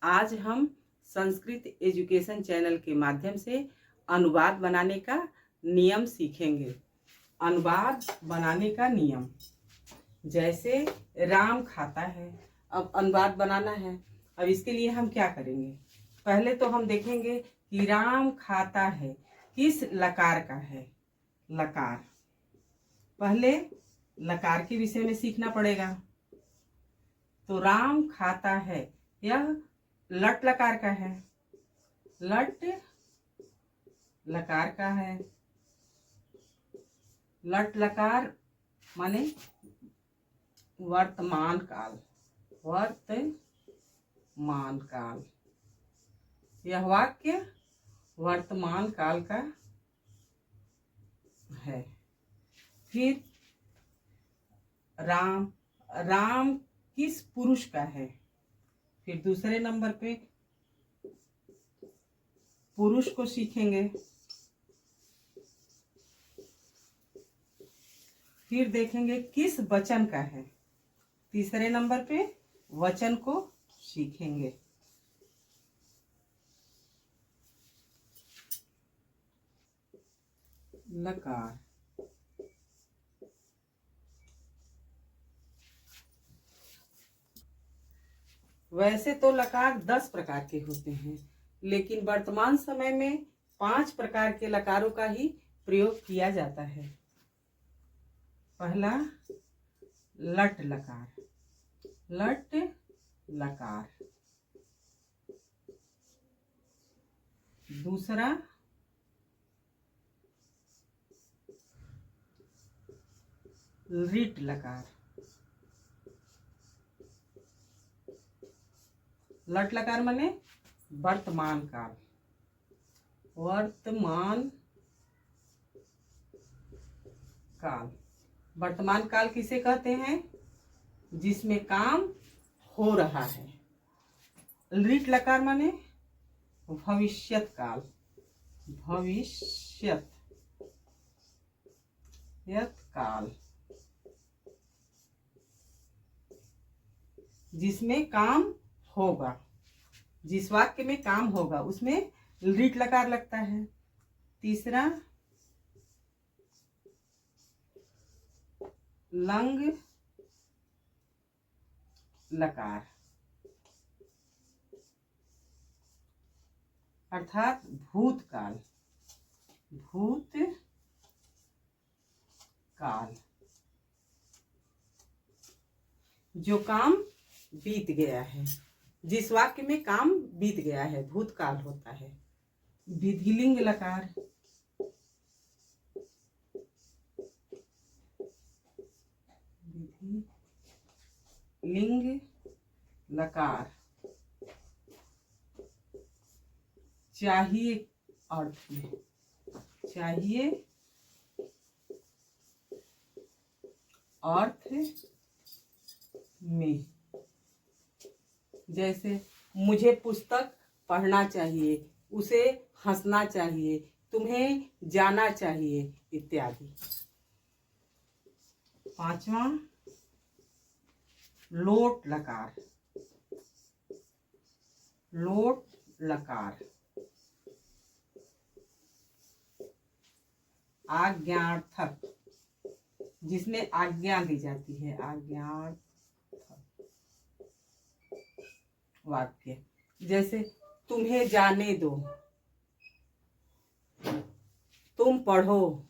आज हम Sanskrit education channel के माध्यम से अनुवाद बनाने का नियम सीखेंगे। अनुवाद बनाने का नियम, जैसे राम खाता है, अब अनुवाद बनाना है। अब इसके लिए हम क्या करेंगे? पहले तो हम देखेंगे कि राम खाता है किस लकार का है। लकार, पहले लकार के विषय में सीखना पड़ेगा। तो राम खाता है, यह लट लकार का है। लट लकार का है। लट लकार माने वर्तमान काल। वर्तमान काल, यह वाक्य वर्तमान काल का है। फिर राम, राम किस पुरुष का है? फिर दूसरे नंबर पे पुरुष को सीखेंगे। फिर देखेंगे किस वचन का है। तीसरे नंबर पे वचन को सीखेंगे। लकार, वैसे तो लकार 10 प्रकार के होते हैं, लेकिन वर्तमान समय में 5 प्रकार के लकारों का ही प्रयोग किया जाता है। पहला लट लकार। लट लकार। दूसरा रिट लकार। लट लकार माने वर्तमान काल। वर्तमान काल, वर्तमान काल किसे कहते हैं? जिसमें काम हो रहा है। रिट लकार माने भविष्यत काल। भविष्यत काल, जिसमें काम होगा। जिस वाक्य में काम होगा उसमें रिट लकार लगता है। तीसरा लंग लकार, अर्थात भूतकाल। भूत काल, जो काम बीत गया है। जिस वाक्य में काम बीत गया है भूतकाल होता है। विधिलिंग लकार। विधिलिंग लकार, चाहिए अर्थ में। चाहिए अर्थ में, जैसे मुझे पुस्तक पढ़ना चाहिए, उसे हंसना चाहिए, तुम्हें जाना चाहिए इत्यादि। पांचवा लोट लकार। लोट लकार, आज्ञार्थक, जिसमें आज्ञा दी जाती है। आज्ञार्थक वाक्य, जैसे तुम्हें जाने दो, तुम पढ़ो,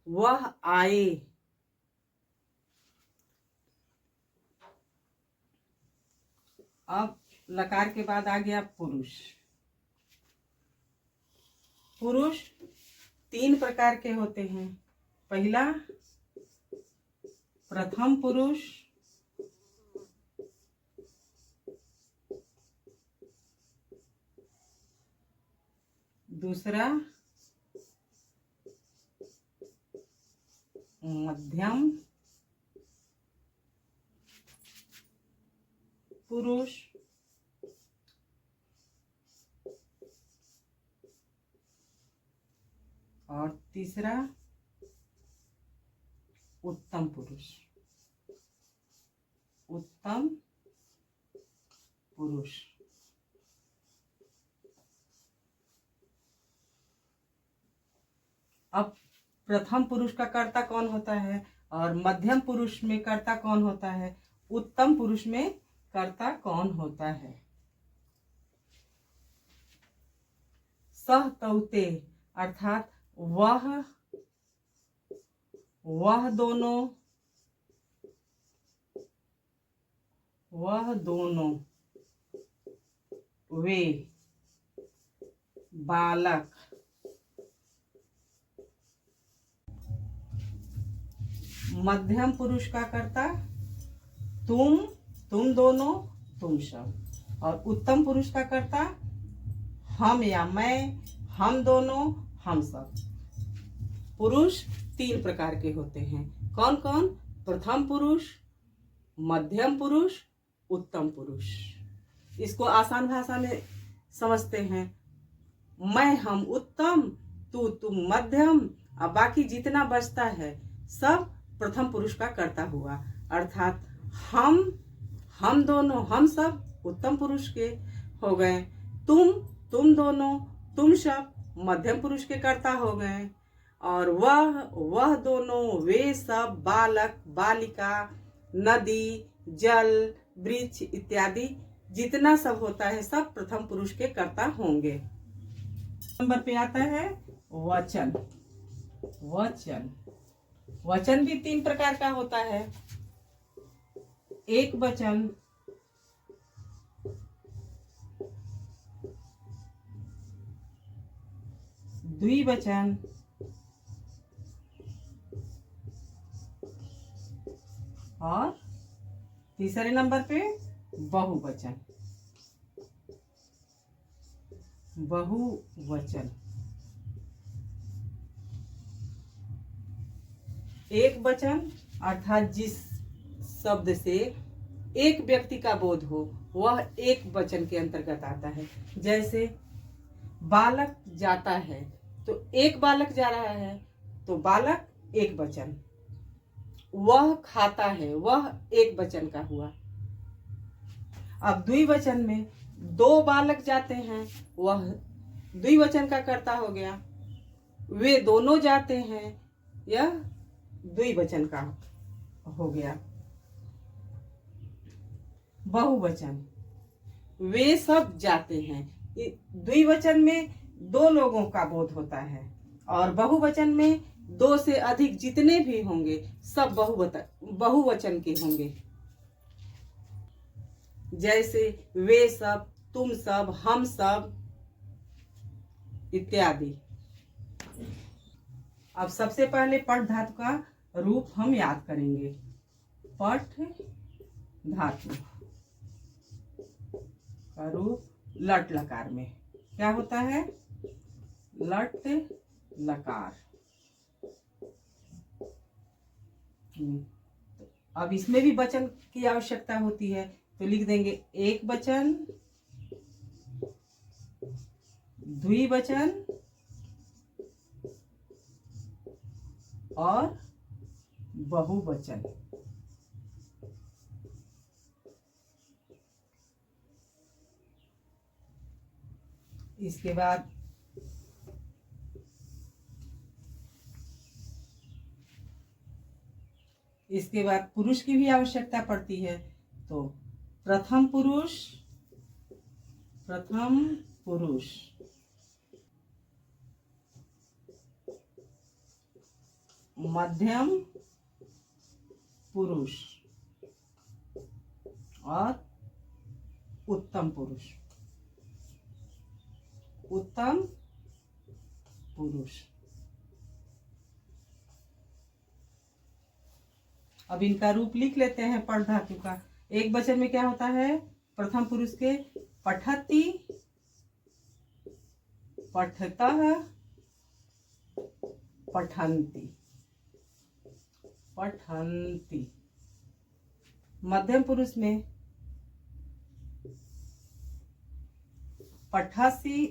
वह आए। अब लकार के बाद आ गया पुरुष। पुरुष 3 प्रकार के होते हैं। पहला प्रथम पुरुष। दूसरा मध्यम पुरुष। और तीसरा उत्तम पुरुष। उत्तम पुरुष। अब प्रथम पुरुष का कर्ता कौन होता है और मध्यम पुरुष में कर्ता कौन होता है, उत्तम पुरुष में कर्ता कौन होता है। सह तौते अर्थात वह दोनों, वे बालक। मध्यम पुरुष का कर्ता तुम दोनों, तुम सब। और उत्तम पुरुष का कर्ता हम या मैं, हम दोनों, हम सब। पुरुष 3 प्रकार के होते हैं। कौन कौन? प्रथम पुरुष, मध्यम पुरुष, उत्तम पुरुष। इसको आसान भाषा में समझते हैं। मैं हम उत्तम, तुम मध्यम, और बाकी जितना बचता है सब प्रथम पुरुष का कर्ता हुआ। अर्थात हम दोनों, हम सब उत्तम पुरुष के हो गए। तुम दोनों, तुम सब मध्यम पुरुष के कर्ता हो गए। और वह दोनों, वे सब, बालक, बालिका, नदी, जल, वृक्ष इत्यादि जितना सब होता है सब प्रथम पुरुष के कर्ता होंगे। नंबर पे आता है वचन। वचन भी 3 प्रकार का होता है। एक वचन, द्विवचन, और तीसरे नंबर पे बहुवचन। एक वचन अर्थात जिस शब्द से एक व्यक्ति का बोध हो वह एक वचन के अंतर्गत आता है। जैसे बालक जाता है तो एक बालक जा रहा है तो बालक एक वचन। वह खाता है वह एक वचन का हुआ। अब द्विवचन में 2 बालक जाते हैं वह द्विवचन का कर्ता हो गया। वे दोनों जाते हैं यह द्विवचन का हो गया। बहुवचन, वे सब जाते हैं। द्विवचन में 2 लोगों का बोध होता है और बहुवचन में 2 से अधिक जितने भी होंगे सब बहुवचन के होंगे। जैसे वे सब, तुम सब, हम सब इत्यादि। अब सबसे पहले पठ धातु का रूप हम याद करेंगे। पठ धातु का रूप लट लकार में क्या होता है? लट लकार। अब इसमें भी वचन की आवश्यकता होती है तो लिख देंगे एक वचन, द्विवचन और बहुवचन। इसके बाद पुरुष की भी आवश्यकता पड़ती है तो प्रथम पुरुष, मध्यम पुरुष और उत्तम पुरुष। अब इनका रूप लिख लेते हैं पठ धातु का। एक वचन में क्या होता है? प्रथम पुरुष के पठति, पठतः, पठन्ति। मध्यम पुरुष में पठसि,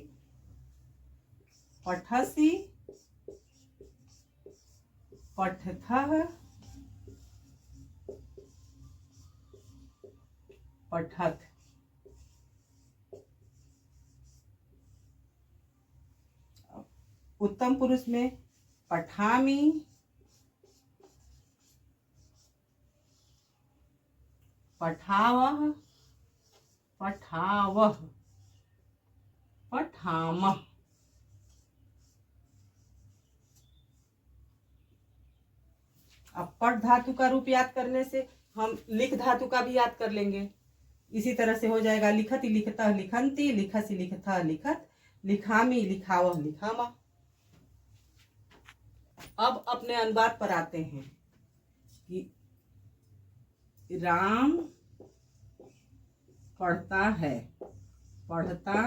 पठथः, पठत। उत्तम पुरुष में पठामि, पठावः, पठावः, पठामः। अब पठ धातु का रूप याद करने से हम लिख धातु का भी याद कर लेंगे। इसी तरह से हो जाएगा लिखति, लिखतः, लिखन्ति, लिखसि, लिखथः, लिखत, लिखामि, लिखावः, लिखामः। अब अपने अनुवाद पर आते हैं कि राम पढ़ता है, पढ़ता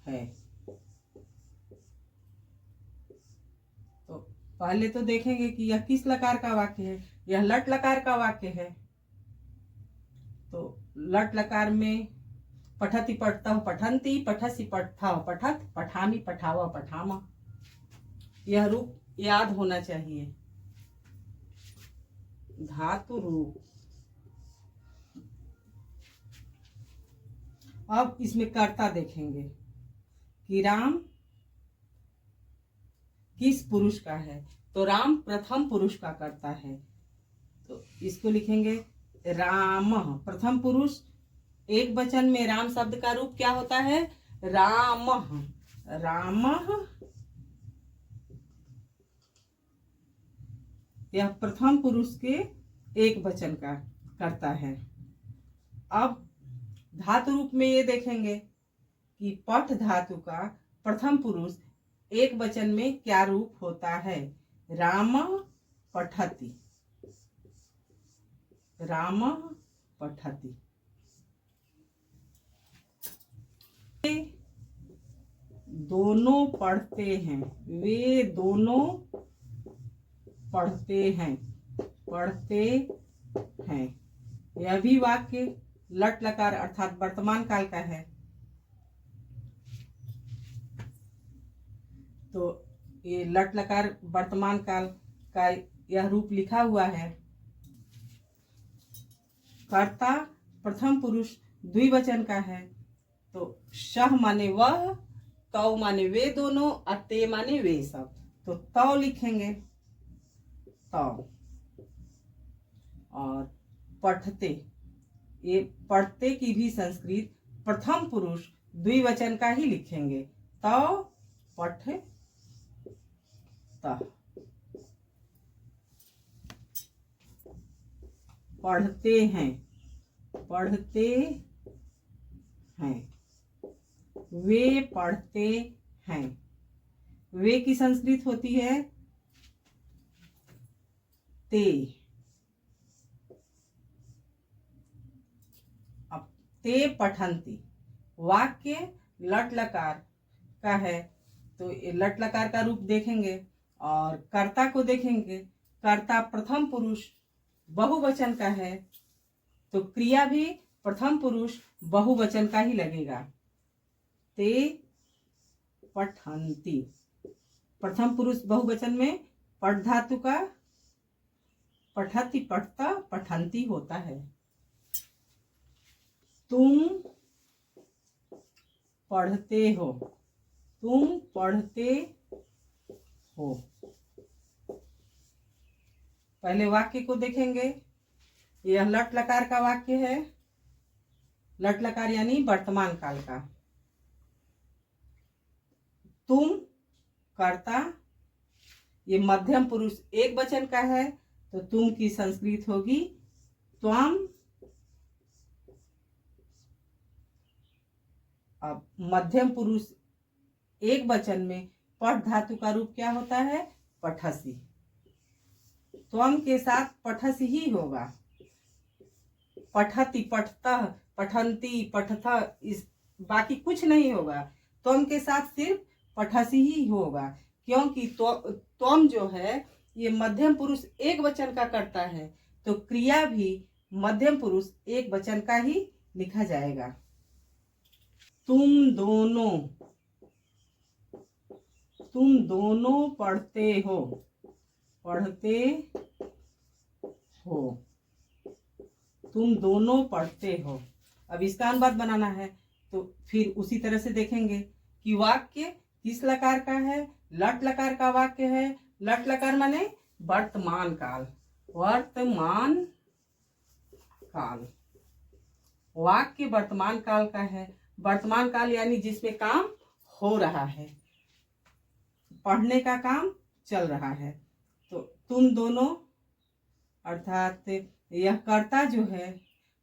है। तो पहले तो देखेंगे कि यह किस लकार का वाक्य है। यह लट लकार का वाक्य है। तो लट लकार में पठति, पठतः, पठन्ति, पठसि, पठथः, पठत, पठामि, पठावः, पठामः। यह रूप याद होना चाहिए। धातु रूप। अब इसमें कर्ता देखेंगे कि राम किस पुरुष का है। तो राम प्रथम पुरुष का कर्ता है। तो इसको लिखेंगे राम, प्रथम पुरुष। एक वचन में राम शब्द का रूप क्या होता है? रामः, रामः। यह प्रथम पुरुष के एक वचन का कर्ता है। अब धातु रूप में ये देखेंगे कि पठ धातु का प्रथम पुरुष एक वचन में क्या रूप होता है? रामः पठति, रामः पठति। वे दोनों पढ़ते हैं, वे दोनों पढ़ते हैं, पढ़ते हैं। यह भी वाक्य लट लकार अर्थात वर्तमान काल का है। तो ये लट लकार वर्तमान काल का यह रूप लिखा हुआ है। कर्ता प्रथम पुरुष द्विवचन का है। तो शह माने वह, तौ माने वे दोनों, और ते माने वे सब। तो तौ लिखेंगे, तौ। और पढ़ते, ये पढ़ते की भी संस्कृत प्रथम पुरुष द्विवचन का ही लिखेंगे। तौ पठ तः। पढ़ते हैं, पढ़ते हैं। वे पढ़ते हैं। वे की संस्कृत होती है ते। अब ते पठन्ति वाक्य लट लकार का है। तो लट लकार का रूप देखेंगे और कर्ता को देखेंगे। कर्ता प्रथम पुरुष बहुवचन का है। तो क्रिया भी प्रथम पुरुष बहुवचन का ही लगेगा। ते पठन्ति, प्रथम पुरुष बहुवचन में पठ धातु का पठति, पठता, पठन्ति होता है। तुम पढ़ते हो, तुम पढ़ते हो। पहले वाक्य को देखेंगे। यह लट लकार का वाक्य है। लट लकार यानी वर्तमान काल का। तुम कर्ता, ये मध्यम पुरुष एक वचन का है। तो तुम की संस्कृत होगी त्वम। अब मध्यम पुरुष एक वचन में पठ धातु का रूप क्या होता है? पठसि। त्वम के साथ पठसि ही होगा। पठति, पठतः, पठन्ति, पठथः, इस बाकी कुछ नहीं होगा। त्वम के साथ सिर्फ पठसि ही होगा। क्योंकि त्वम जो है ये मध्यम पुरुष एक वचन का करता है। तो क्रिया भी मध्यम पुरुष एक वचन का ही लिखा जाएगा। तुम दोनों, तुम दोनों पढ़ते हो, पढ़ते हो। तुम दोनों पढ़ते हो। अब इसका अनुवाद बनाना है। तो फिर उसी तरह से देखेंगे कि वाक्य किस लकार का है? लट लकार का वाक्य है। लट लकार माने वर्तमान काल। वर्तमान काल वाक्य वर्तमान काल का है। वर्तमान काल यानी जिसमें काम हो रहा है, पढ़ने का काम चल रहा है। तो तुम दोनों अर्थात यह कर्ता जो है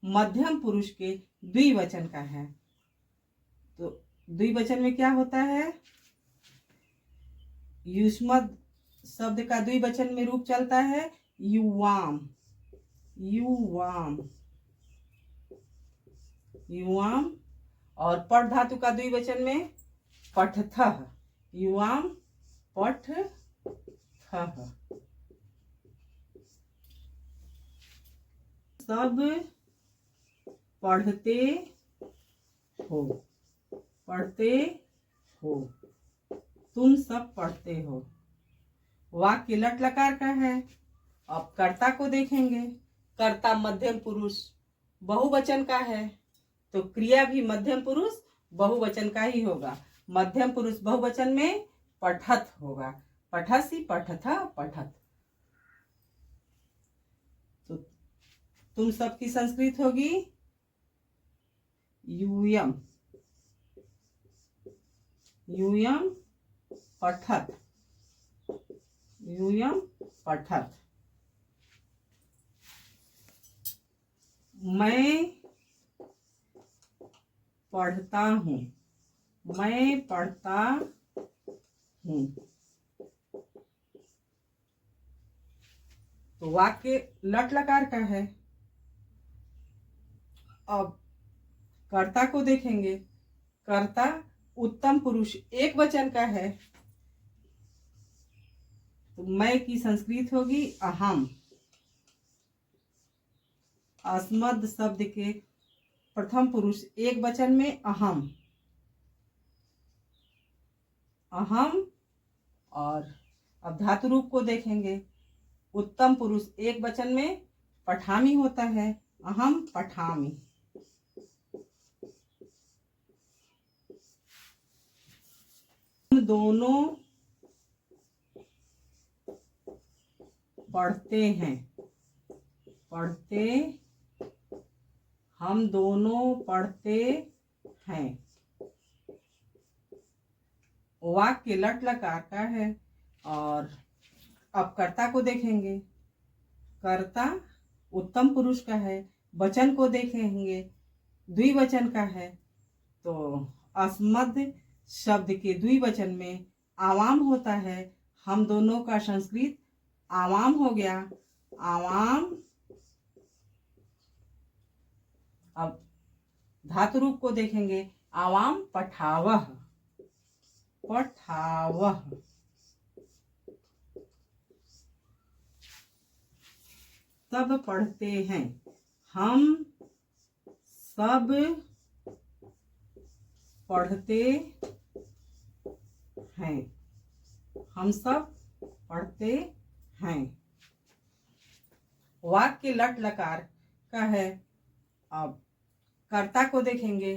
मध्यम पुरुष के द्विवचन का है। तो द्विवचन में क्या होता है? युष्मद शब्द का द्विवचन में रूप चलता है युवाम। युवाम युवाम। और पठ धातु का द्विवचन में पठथः। युवाम पठथः। सब पढ़ते हो। पढ़ते हो। तुम सब पढ़ते हो। वाक्य लट लकार का है। अब कर्ता को देखेंगे। कर्ता मध्यम पुरुष बहुवचन का है, तो क्रिया भी मध्यम पुरुष बहुवचन का ही होगा। मध्यम पुरुष बहुवचन में पठत होगा। पठसी पठथा पठत। तो तुम सबकी संस्कृत होगी यूयम। यूयम पठत। यूयम पठत। मैं पढ़ता हूँ। मैं पढ़ता हूँ। तो वाक्य लट लकार का है। अब कर्ता को देखेंगे। कर्ता उत्तम पुरुष एक वचन का है, तो मैं की संस्कृत होगी अहम। अस्मद शब्द के प्रथम पुरुष एक वचन में अहम। अहम। और अब धातु रूप को देखेंगे। उत्तम पुरुष एक वचन में पठामी होता है। अहम पठामी। हम दोनों पढ़ते हैं। पढ़ते। हम दोनों पढ़ते हैं। वाक्य लट लकार का है। और अब कर्ता को देखेंगे। कर्ता उत्तम पुरुष का है। वचन को देखेंगे, द्विवचन का है। तो अस्मद शब्द के द्विवचन में आवाम होता है। हम दोनों का संस्कृत आवाम हो गया। आवाम। अब धातु रूप को देखेंगे। आवाम पठावह। पठावह। सब पढ़ते हैं। हम सब पढ़ते हैं। हम सब पढ़ते हैं। वाक्य लट लकार का है। अब कर्ता को देखेंगे।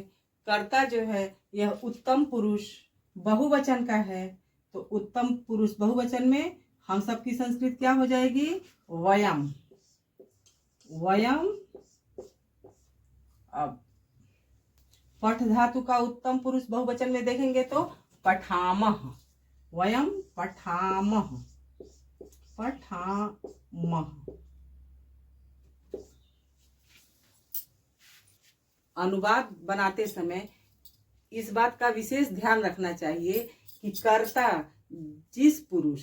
कर्ता जो है यह उत्तम पुरुष बहुवचन का है, तो उत्तम पुरुष बहुवचन में हम सब की संस्कृत क्या हो जाएगी? वयम। वयम। अब पठ धातु का उत्तम पुरुष बहुवचन में देखेंगे तो पठामह। वयम पठामह। पठामह। अनुवाद बनाते समय इस बात का विशेष ध्यान रखना चाहिए कि कर्ता जिस पुरुष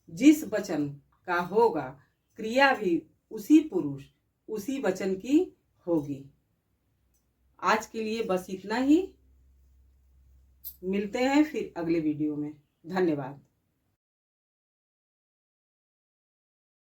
जिस वचन का होगा, क्रिया भी उसी पुरुष उसी वचन की होगी। आज के लिए बस इतना ही। मिलते हैं फिर अगले वीडियो में। धन्यवाद।